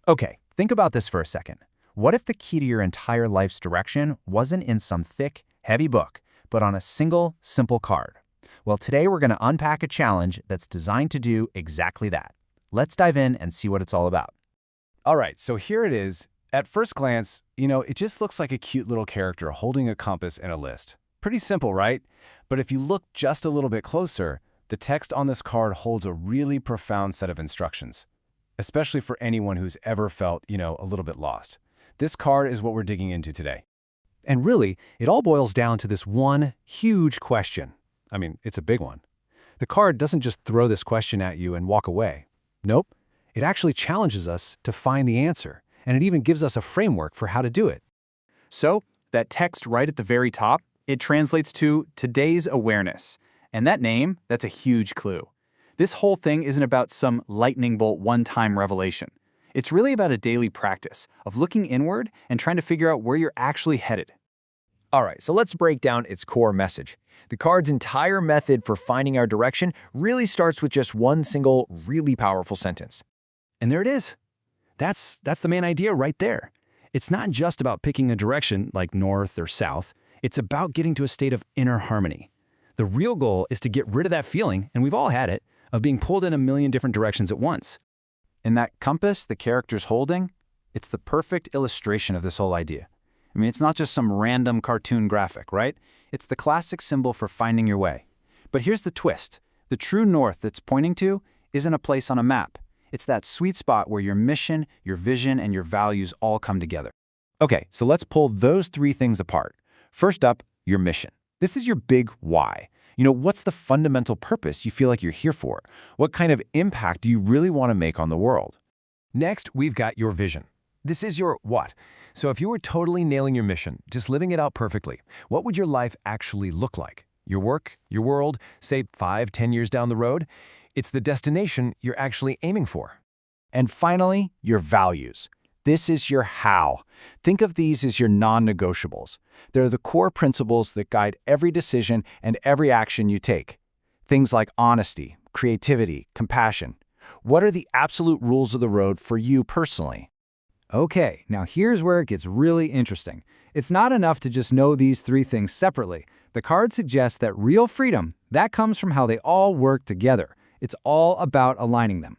Okay, think about this for a second. What if the key to your entire life's direction wasn't in some thick, heavy book, but on a single, simple card? Well, today we're going to unpack a challenge that's designed to do exactly that. Let's dive in and see what it's all about. All right, so here it is. At first glance, it just looks like a cute little character holding a compass and a list. Pretty simple, right? But if you look just a little bit closer, the text on this card holds a really profound set of instructions, especially for anyone who's ever felt, a little bit lost. This card is what we're digging into today. And really, it all boils down to this one huge question. I mean, it's a big one. The card doesn't just throw this question at you and walk away. Nope. It actually challenges us to find the answer, and it even gives us a framework for how to do it. So, that text right at the very top, it translates to today's awareness. And that name, that's a huge clue. This whole thing isn't about some lightning bolt one-time revelation. It's really about a daily practice of looking inward and trying to figure out where you're actually headed. All right, so let's break down its core message. The card's entire method for finding our direction really starts with just one single, really powerful sentence. And there it is. That's the main idea right there. It's not just about picking a direction like north or south. It's about getting to a state of inner harmony. The real goal is to get rid of that feeling, and we've all had it, of being pulled in a million different directions at once. And that compass the character's holding, it's the perfect illustration of this whole idea. I mean, it's not just some random cartoon graphic, right? It's the classic symbol for finding your way. But here's the twist. The true north that's pointing to isn't a place on a map. It's that sweet spot where your mission, your vision, and your values all come together. Okay, so let's pull those three things apart. First up, your mission. This is your big why. What's the fundamental purpose you feel like you're here for? What kind of impact do you really want to make on the world? Next, we've got your vision. This is your what. So if you were totally nailing your mission, just living it out perfectly, what would your life actually look like? Your work, your world, say 5, 10 years down the road? It's the destination you're actually aiming for. And finally, your values. This is your how. Think of these as your non-negotiables. They're the core principles that guide every decision and every action you take. Things like honesty, creativity, compassion. What are the absolute rules of the road for you personally? Okay, now here's where it gets really interesting. It's not enough to just know these three things separately. The card suggests that real freedom, that comes from how they all work together. It's all about aligning them.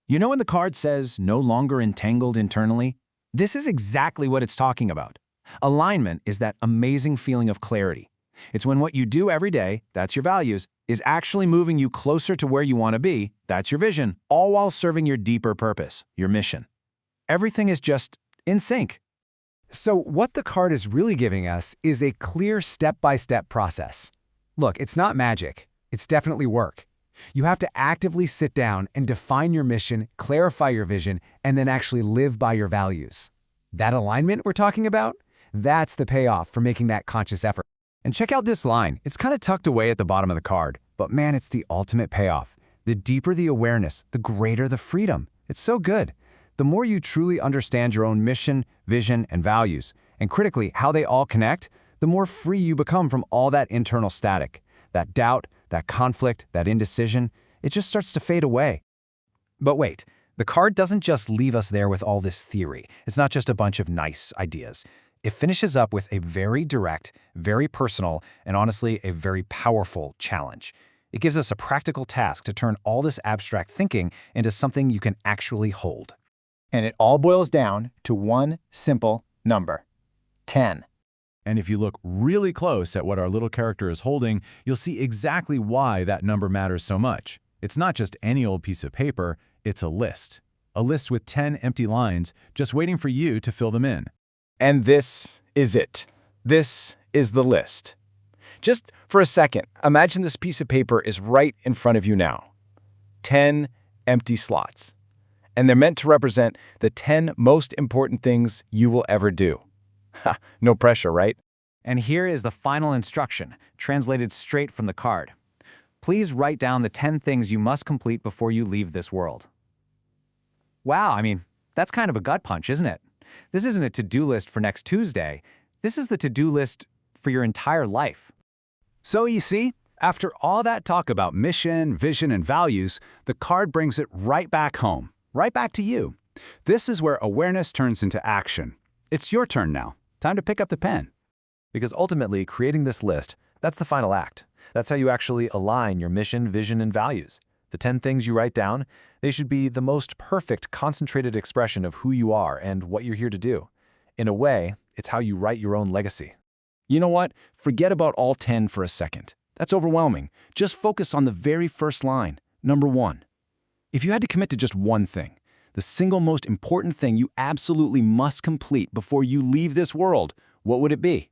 When the card says, no longer entangled internally? This is exactly what it's talking about. Alignment is that amazing feeling of clarity. It's when what you do every day, that's your values, is actually moving you closer to where you want to be, that's your vision, all while serving your deeper purpose, your mission. Everything is just in sync. So what the card is really giving us is a clear step-by-step process. Look, it's not magic. It's definitely work. You have to actively sit down and define your mission, clarify your vision, and then actually live by your values. That alignment we're talking about, that's the payoff for making that conscious effort. And check out this line. It's kind of tucked away at the bottom of the card, but man, it's the ultimate payoff. The deeper the awareness, the greater the freedom. It's so good. The more you truly understand your own mission, vision, and values, and critically how they all connect, the more free you become from all that internal static, that doubt, that conflict, that indecision. It just starts to fade away. But wait, the card doesn't just leave us there with all this theory. It's not just a bunch of nice ideas. It finishes up with a very direct, very personal, and honestly, a very powerful challenge. It gives us a practical task to turn all this abstract thinking into something you can actually hold. And it all boils down to one simple number: 10. And if you look really close at what our little character is holding, you'll see exactly why that number matters so much. It's not just any old piece of paper, it's a list. A list with 10 empty lines just waiting for you to fill them in. And this is it. This is the list. Just for a second, imagine this piece of paper is right in front of you now. 10 empty slots. And they're meant to represent the 10 most important things you will ever do. Ha, no pressure, right? And here is the final instruction, translated straight from the card. Please write down the 10 things you must complete before you leave this world. Wow, that's kind of a gut punch, isn't it? This isn't a to-do list for next Tuesday. This is the to-do list for your entire life. So you see, after all that talk about mission, vision, and values, the card brings it right back home, right back to you. This is where awareness turns into action. It's your turn now. Time to pick up the pen. Because ultimately, creating this list, that's the final act. That's how you actually align your mission, vision, and values. The 10 things you write down, they should be the most perfect, concentrated expression of who you are and what you're here to do. In a way, it's how you write your own legacy. You know what? Forget about all 10 for a second. That's overwhelming. Just focus on the very first line, number 1. If you had to commit to just one thing, the single most important thing you absolutely must complete before you leave this world, what would it be?